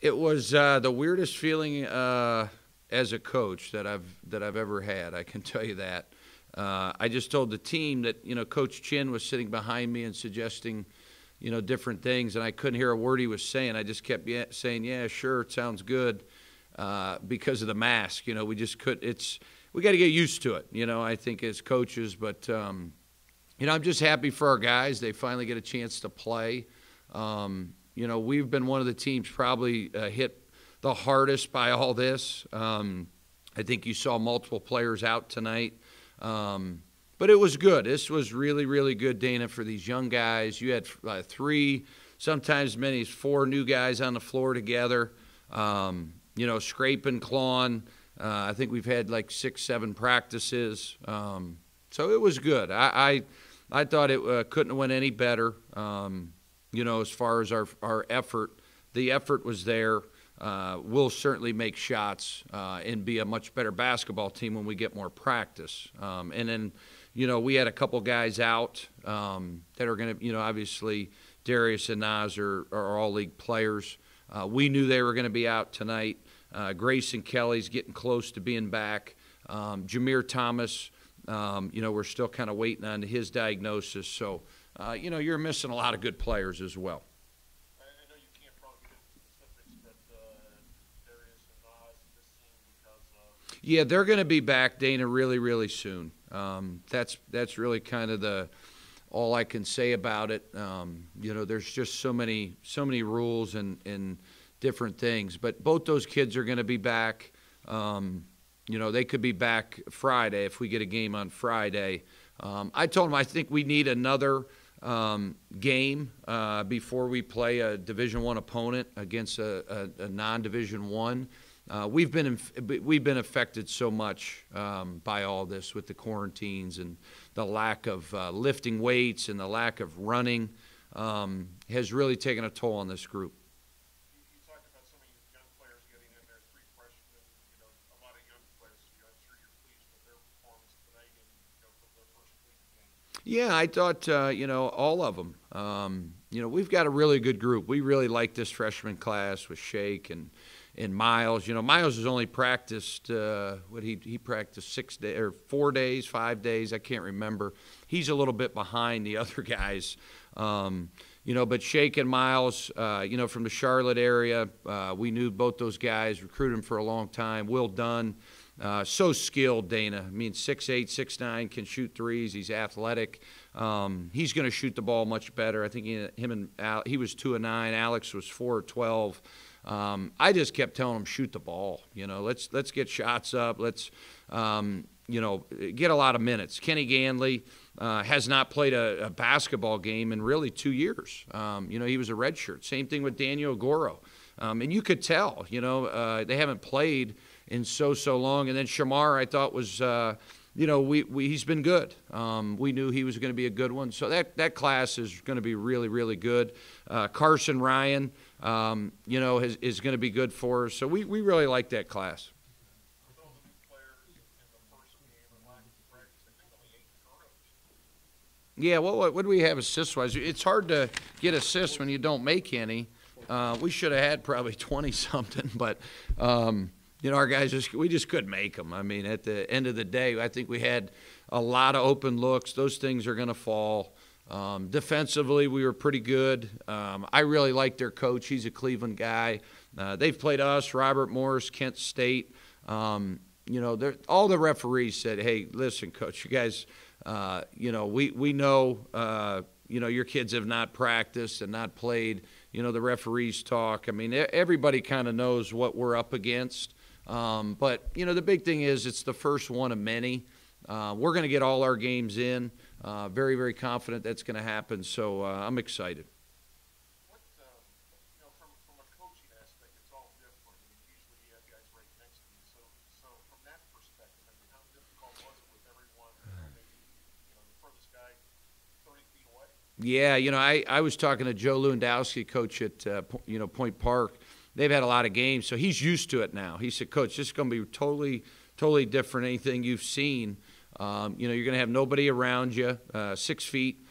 It was the weirdest feeling as a coach that I've ever had. I can tell you that. I just told the team that Coach Chin was sitting behind me and suggesting different things, and I couldn't hear a word he was saying. I just kept saying, "Yeah, sure, it sounds good," because of the mask. We just could. We got to get used to it. I think as coaches, but I'm just happy for our guys. They finally get a chance to play. We've been one of the teams probably hit the hardest by all this. I think you saw multiple players out tonight. But it was good. This was really, really good, Dana, for these young guys. You had 3, sometimes as many as 4 new guys on the floor together, scraping, clawing. I think we've had like 6, 7 practices. So it was good. I thought it couldn't have went any better. As far as our effort, the effort was there. We'll certainly make shots and be a much better basketball team when we get more practice. And then, we had a couple guys out that are going to, obviously Darius and Naz are all league players. We knew they were going to be out tonight. Grayson Kelly's getting close to being back. Jameer Thomas, we're still kind of waiting on his diagnosis. So, you're missing a lot of good players as well. I know you can't probably get into specifics, but Darius and Naz just seem because Yeah, they're going to be back, Dana, really, really soon. That's really kind of all I can say about it. There's just so many rules and different things. But both those kids are going to be back. They could be back Friday if we get a game on Friday. I told them I think we need another game before we play a Division I opponent against a non-Division I. We've been affected so much by all this with the quarantines and the lack of lifting weights and the lack of running has really taken a toll on this group. You talked about some of these young players getting in there, 3 freshmen, a lot of young players. I'm sure you're pleased with their performance tonight and from their first week game. Yeah, I thought, all of them. We've got a really good group. We really like this freshman class with Shake and Miles. Miles has only practiced, he practiced 6 days or 4 days, 5 days. I can't remember. He's a little bit behind the other guys. But Shake and Miles, from the Charlotte area, we knew both those guys, recruited them for a long time. Will Dunn, so skilled, Dana. I mean, 6'8", 6'9", can shoot threes. He's athletic. He's going to shoot the ball much better. I think he was 2 of 9. Alex was 4 of 12. I just kept telling him, shoot the ball. Let's get shots up. Let's get a lot of minutes. Kenny Ganley has not played a basketball game in really 2 years. He was a redshirt. Same thing with Daniel Goro. And you could tell, they haven't played in so long. And then Shamar, I thought was, he's been good. We knew he was going to be a good one. So that class is going to be really, really good. Carson Ryan, is going to be good for us. So we really like that class. Yeah, what do we have assist-wise? It's hard to get assists when you don't make any. We should have had probably 20-something, but, our guys, we just couldn't make them. I mean, at the end of the day, I think we had a lot of open looks. Those things are going to fall. Defensively, we were pretty good. I really like their coach. He's a Cleveland guy. They've played us, Robert Morris, Kent State. All the referees said, hey, listen, Coach, you guys – we know, your kids have not practiced and not played. The referees talk. I mean, everybody kind of knows what we're up against. But, the big thing is it's the first one of many. We're going to get all our games in. Very, very confident that's going to happen. So I'm excited. From a coaching aspect, it's all different. Usually you have guys right next to you. So from that perspective, how difficult was it with everyone? The furthest guy 30 feet away? Yeah, I was talking to Joe Lewandowski, coach at Point Park. They've had a lot of games, so he's used to it now. He said, Coach, this is going to be totally different than anything you've seen. You're going to have nobody around you, 6 feet.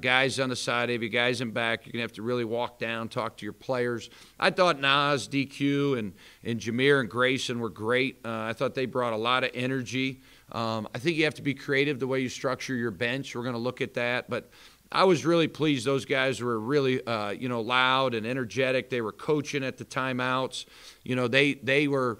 guys on the side of you, guys in back. You're going to have to really walk down, talk to your players. I thought Nas, DQ, and Jameer and Grayson were great. I thought they brought a lot of energy. I think you have to be creative the way you structure your bench. We're going to look at that. But I was really pleased. Those guys were really, loud and energetic. They were coaching at the timeouts. They were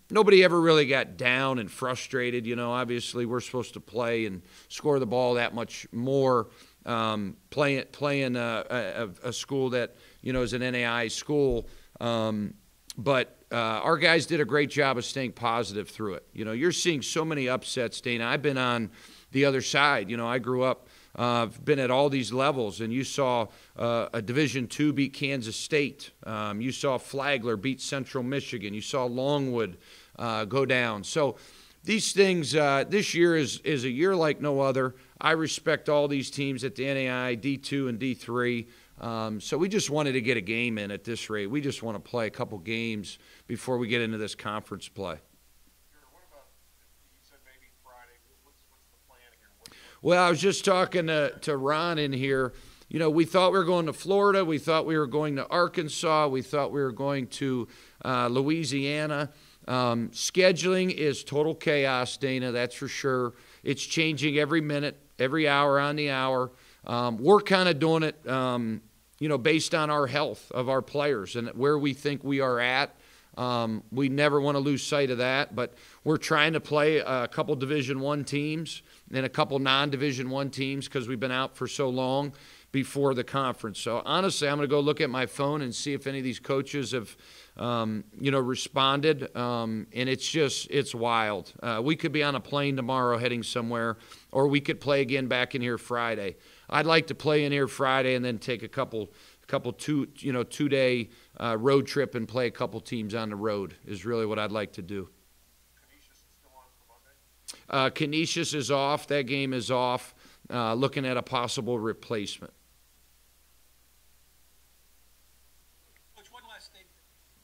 nobody ever really got down and frustrated. Obviously we're supposed to play and score the ball that much more. Playing a school that is an NAI school, but our guys did a great job of staying positive through it. You're seeing so many upsets, Dana. I've been on the other side. I grew up. I've been at all these levels, and you saw a Division II beat Kansas State. You saw Flagler beat Central Michigan. You saw Longwood go down. So these things, this year is a year like no other. I respect all these teams at the NAI, D2 and D3. So we just wanted to get a game in at this rate. We just want to play a couple games before we get into this conference play. Well, I was just talking to Ron in here. We thought we were going to Florida. We thought we were going to Arkansas. We thought we were going to Louisiana. Scheduling is total chaos, Dana, that's for sure. It's changing every minute, every hour on the hour. We're kind of doing it, based on our health of our players and where we think we are at. We never want to lose sight of that, but we're trying to play a couple Division I teams and a couple non-Division I teams because we've been out for so long before the conference. So honestly, I'm going to go look at my phone and see if any of these coaches have, responded. And it's wild. We could be on a plane tomorrow heading somewhere, or we could play again back in here Friday. I'd like to play in here Friday and then take a couple 2-day road trip and play a couple teams on the road is really what I'd like to do. Canisius is off. That game is off. Looking at a possible replacement. Coach, one last thing.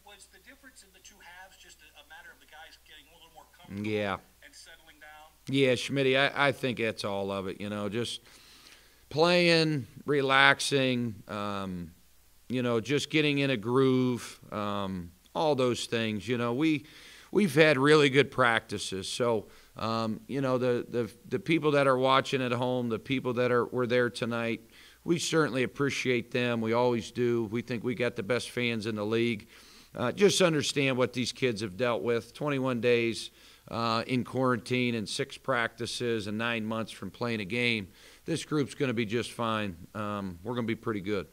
Was the difference in the two halves just a matter of the guys getting a little more comfortable and settling down? Yeah, Schmitty, I think that's all of it. Just playing, relaxing, just getting in a groove, all those things. We've had really good practices. So, the people that are watching at home, the people that were there tonight, we certainly appreciate them. We always do. We think we got the best fans in the league. Just understand what these kids have dealt with. 21 days in quarantine and 6 practices and 9 months from playing a game. This group's going to be just fine. We're going to be pretty good.